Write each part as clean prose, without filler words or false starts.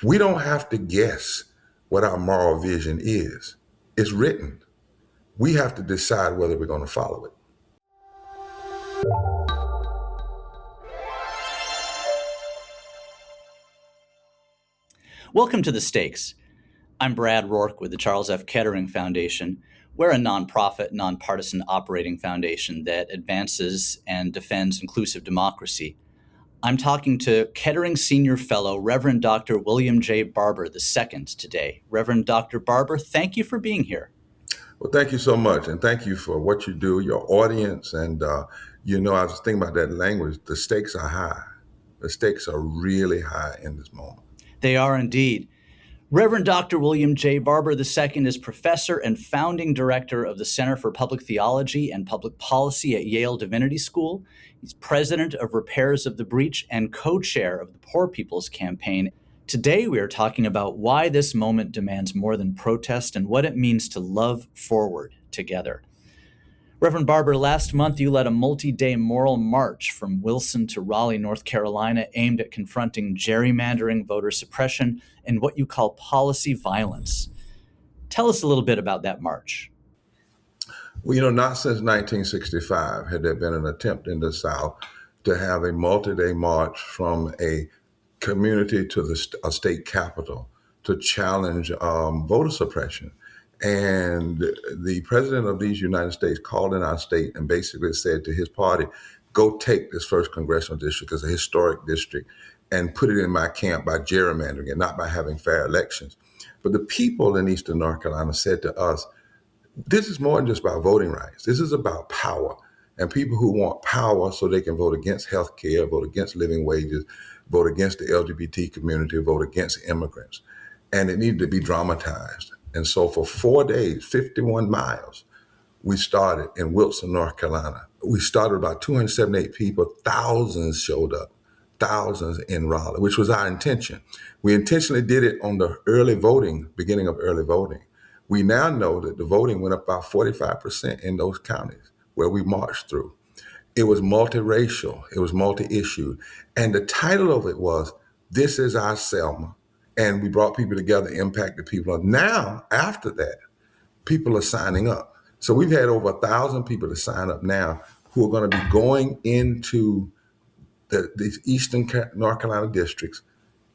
We don't have to guess what our moral vision is. It's written. We have to decide whether we're going to follow it. Welcome to The Stakes. I'm Brad Rourke with the Charles F. Kettering Foundation. We're a nonprofit, nonpartisan operating foundation that advances and defends inclusive democracy. I'm talking to Kettering Senior Fellow, Reverend Dr. William J. Barber II today. Reverend Dr. Barber, thank you for being here. Well, thank you so much. And thank you for what you do, your audience. And, I was thinking about that language. The stakes are high. The stakes are really high in this moment. They are indeed. Reverend Dr. William J. Barber II is professor and founding director of the Center for Public Theology and Public Policy at Yale Divinity School. He's president of Repairs of the Breach and co-chair of the Poor People's Campaign. Today, we are talking about why this moment demands more than protest and what it means to love forward together. Reverend Barber, last month you led a multi-day moral march from Wilson to Raleigh, North Carolina, aimed at confronting gerrymandering, voter suppression, and what you call policy violence. Tell us a little bit about that march. Well, not since 1965 had there been an attempt in the South to have a multi-day march from a community to a state capital to challenge voter suppression. And the president of these United States called in our state and basically said to his party, go take this first congressional district as a historic district and put it in my camp by gerrymandering it, not by having fair elections. But the people in Eastern North Carolina said to us, this is more than just about voting rights. This is about power. And people who want power so they can vote against health care, vote against living wages, vote against the LGBT community, vote against immigrants. And it needed to be dramatized. And so for 4 days, 51 miles, we started in Wilson, North Carolina. We started about 278 people, thousands showed up, thousands in Raleigh, which was our intention. We intentionally did it on the beginning of early voting. We now know that the voting went up about 45% in those counties where we marched through. It was multiracial, it was multi-issue. And the title of it was, This is Our Selma. And we brought people together, impacted people. Now, after that, people are signing up. So we've had over 1,000 people to sign up now who are going to be going into these Eastern North Carolina districts,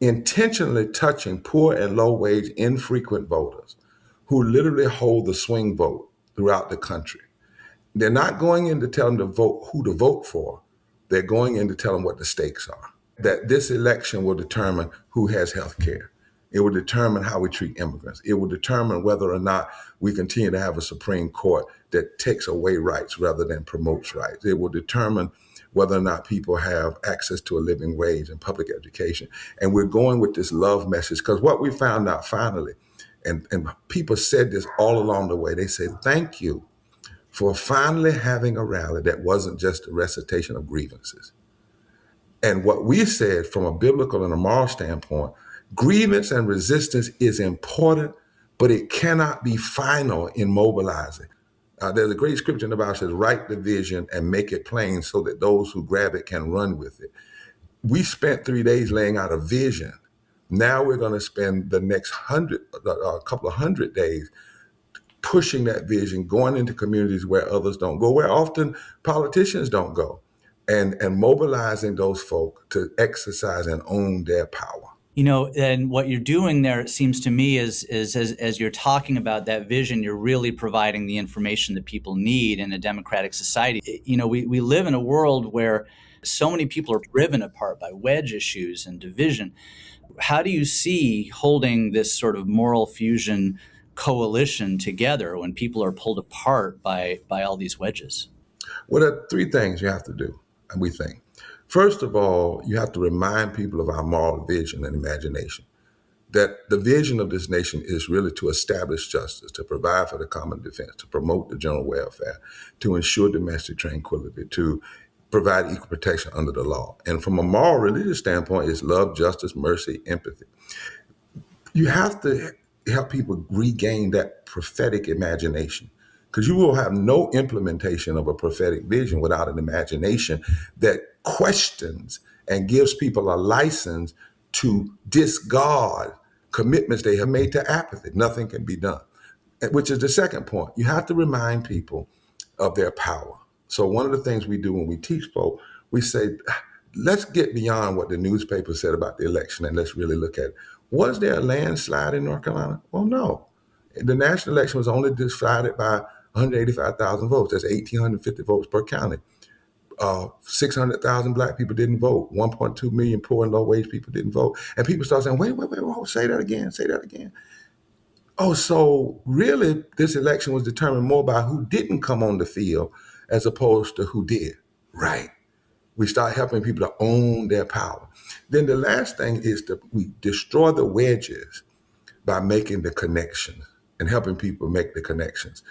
intentionally touching poor and low-wage, infrequent voters who literally hold the swing vote throughout the country. They're not going in to tell them who to vote for. They're going in to tell them what the stakes are. That this election will determine who has health care. It will determine how we treat immigrants. It will determine whether or not we continue to have a Supreme Court that takes away rights rather than promotes rights. It will determine whether or not people have access to a living wage and public education. And we're going with this love message because what we found out finally, and people said this all along the way, they said, thank you for finally having a rally that wasn't just a recitation of grievances. And what we said from a biblical and a moral standpoint, grievance and resistance is important, but it cannot be final in mobilizing. There's a great scripture in the Bible that says, write the vision and make it plain so that those who grab it can run with it. We spent 3 days laying out a vision. Now we're going to spend the next couple of hundred days pushing that vision, going into communities where others don't go, where often politicians don't go, and mobilizing those folk to exercise and own their power. And what you're doing there, it seems to me, is as you're talking about that vision, you're really providing the information that people need in a democratic society. We live in a world where so many people are driven apart by wedge issues and division. How do you see holding this sort of moral fusion coalition together when people are pulled apart by all these wedges? Well, there are 3 things you have to do, we think. First of all, you have to remind people of our moral vision and imagination, that the vision of this nation is really to establish justice, to provide for the common defense, to promote the general welfare, to ensure domestic tranquility, to provide equal protection under the law. And from a moral religious standpoint, it's love, justice, mercy, empathy. You have to help people regain that prophetic imagination, because you will have no implementation of a prophetic vision without an imagination that questions and gives people a license to discard commitments they have made to apathy. Nothing can be done, which is the second point. You have to remind people of their power. So one of the things we do when we teach folk, we say, let's get beyond what the newspaper said about the election and let's really look at it. Was there a landslide in North Carolina? Well, no. The national election was only decided by 185,000 votes. That's 1,850 votes per county. 600,000 black people didn't vote. 1.2 million poor and low wage people didn't vote. And people start saying, wait, say that again, say that again. Oh, so really this election was determined more by who didn't come on the field as opposed to who did. Right. We start helping people to own their power. Then the last thing is that we destroy the wedges by making the connections and helping people make the connections.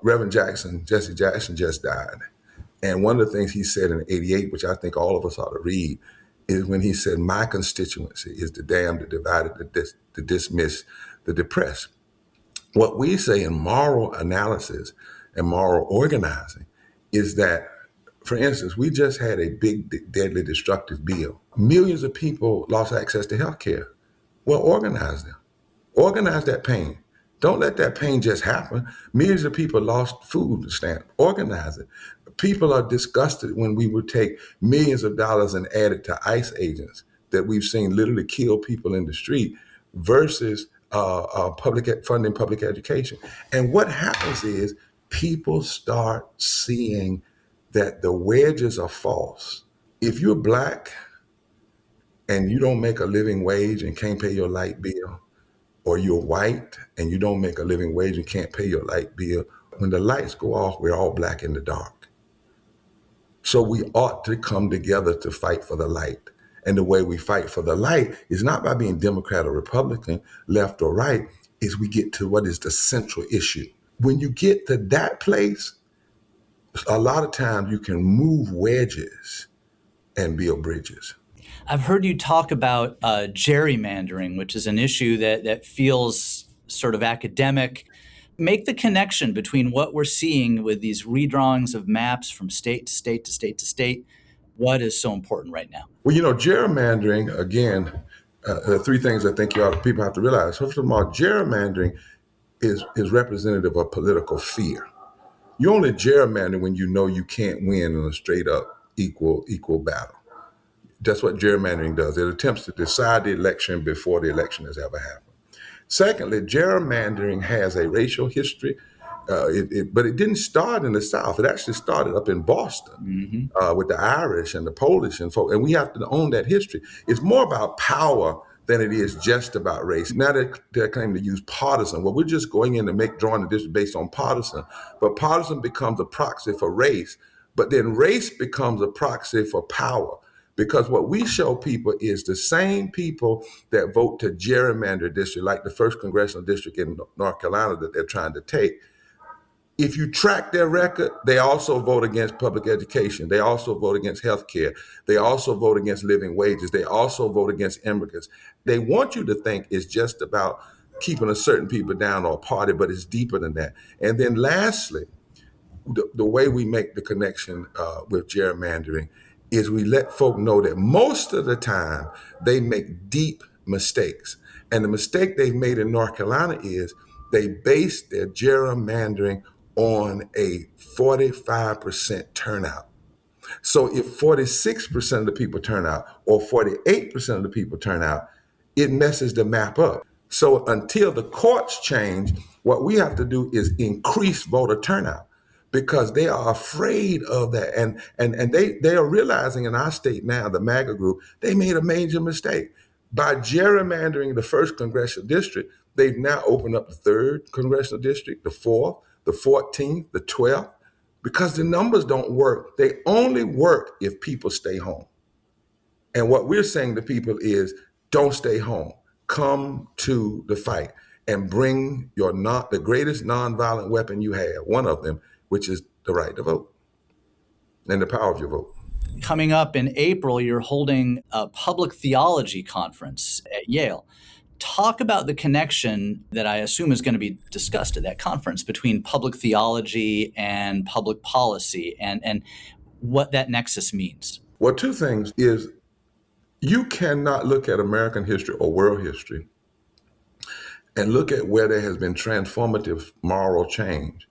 Reverend Jesse Jackson just died. And one of the things he said in '88, which I think all of us ought to read, is when he said, my constituency is the damned, the divided, the dismissed, the depressed. What we say in moral analysis and moral organizing is that, for instance, we just had a big, deadly, destructive bill. Millions of people lost access to health care. Well, organize them. Organize that pain. Don't let that pain just happen. Millions of people lost food stamp. Organize it. People are disgusted when we would take millions of dollars and add it to ICE agents that we've seen literally kill people in the street versus funding public education. And what happens is people start seeing that the wedges are false. If you're black and you don't make a living wage and can't pay your light bill, or you're white and you don't make a living wage and can't pay your light bill, when the lights go off, we're all black in the dark. So we ought to come together to fight for the light. And the way we fight for the light is not by being Democrat or Republican, left or right, is we get to what is the central issue. When you get to that place, a lot of times you can move wedges and build bridges. I've heard you talk about gerrymandering, which is an issue that feels sort of academic. Make the connection between what we're seeing with these redrawings of maps from state to state to state to state. What is so important right now? Well, gerrymandering, again, there are three things I think people have to realize. First of all, gerrymandering is representative of political fear. You only gerrymander when you know you can't win in a straight up equal battle. That's what gerrymandering does. It attempts to decide the election before the election has ever happened. Secondly, gerrymandering has a racial history, but it didn't start in the South. It actually started up in Boston with the Irish and the Polish and folk, and we have to own that history. It's more about power than it is just about race. Now they're claiming to use partisan. Well, we're just going in to drawing the district based on partisan, but partisan becomes a proxy for race, but then race becomes a proxy for power. Because what we show people is the same people that vote to gerrymander a district, like the 1st Congressional District in North Carolina that they're trying to take. If you track their record, they also vote against public education. They also vote against health care. They also vote against living wages. They also vote against immigrants. They want you to think it's just about keeping a certain people down or a party, but it's deeper than that. And then lastly, the way we make the connection with gerrymandering is we let folk know that most of the time they make deep mistakes. And the mistake they've made in North Carolina is they base their gerrymandering on a 45% turnout. So if 46% of the people turn out or 48% of the people turn out, it messes the map up. So until the courts change, what we have to do is increase voter turnout, because they are afraid of that. And they are realizing in our state now, the MAGA group, they made a major mistake. By gerrymandering the 1st Congressional District, they've now opened up the 3rd Congressional District, the 4th, the 14th, the 12th, because the numbers don't work. They only work if people stay home. And what we're saying to people is, don't stay home. Come to the fight and bring the greatest nonviolent weapon you have, one of them, which is the right to vote and the power of your vote. Coming up in April, you're holding a public theology conference at Yale. Talk about the connection that I assume is going to be discussed at that conference between public theology and public policy and what that nexus means. Well, two things is You cannot look at American history or world history and look at where there has been transformative moral change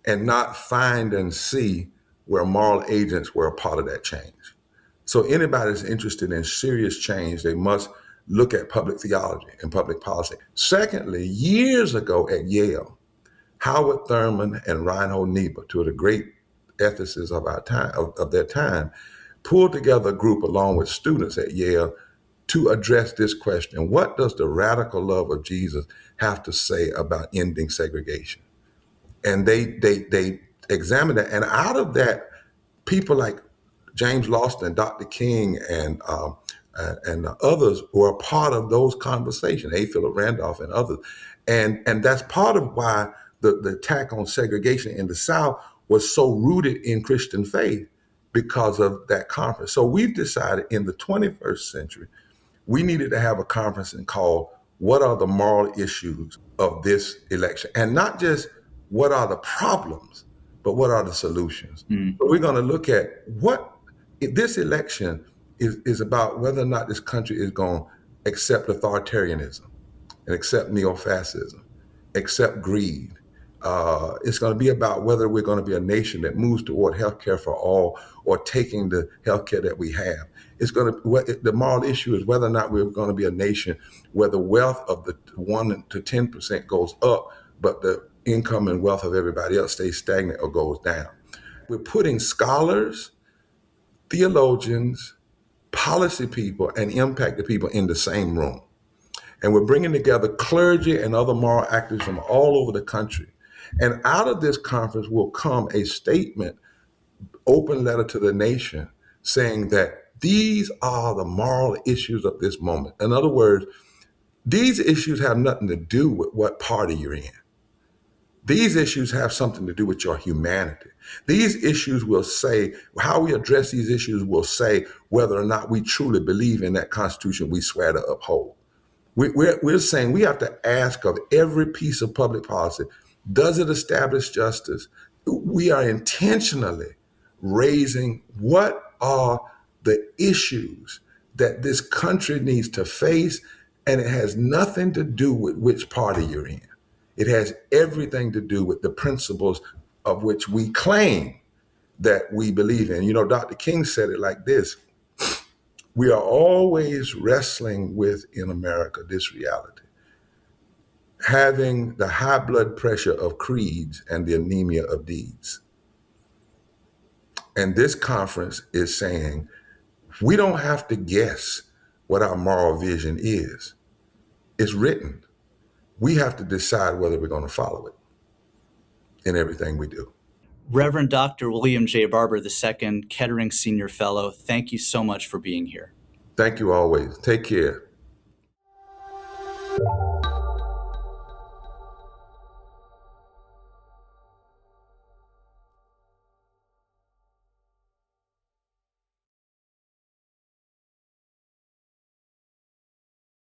and not find and see where moral agents were a part of that change. So anybody that's interested in serious change, they must look at public theology and public policy. Secondly, years ago at Yale, Howard Thurman and Reinhold Niebuhr, two of the great ethicists of our time, of their time, pulled together a group along with students at Yale to address this question: what does the radical love of Jesus have to say about ending segregation? And they examined that, and out of that, people like James Lawson and Dr. King and others were a part of those conversations. A. Philip Randolph and others, and that's part of why the attack on segregation in the South was so rooted in Christian faith, because of that conference. So we've decided in the 21st century we needed to have a conference and call "What are the moral issues of this election?" and not just what are the problems, but what are the solutions. So we're going to look at what this election is about: whether or not this country is going to accept authoritarianism and accept neo-fascism, accept greed. It's going to be about whether we're going to be a nation that moves toward healthcare for all, or taking the healthcare that we have. It's going to, the moral issue is whether or not we're going to be a nation where the wealth of the 1 to 10% goes up, but the income and wealth of everybody else stays stagnant or goes down. We're putting scholars, theologians, policy people, and impacted people in the same room. And we're bringing together clergy and other moral actors from all over the country. And out of this conference will come a statement, open letter to the nation, saying that these are the moral issues of this moment. In other words, these issues have nothing to do with what party you're in. These issues have something to do with your humanity. These issues will say, how we address these issues will say whether or not we truly believe in that Constitution we swear to uphold. We're saying we have to ask of every piece of public policy, does it establish justice? We are intentionally raising what are the issues that this country needs to face, and it has nothing to do with which party you're in. It has everything to do with the principles of which we claim that we believe in. You know, Dr. King said it like this: we are always wrestling with, in America, this reality: having the high blood pressure of creeds and the anemia of deeds. And this conference is saying we don't have to guess what our moral vision is. It's written. We have to decide whether we're going to follow it in everything we do. Reverend Dr. William J. Barber II, Kettering Senior Fellow, thank you so much for being here. Thank you always. Take care.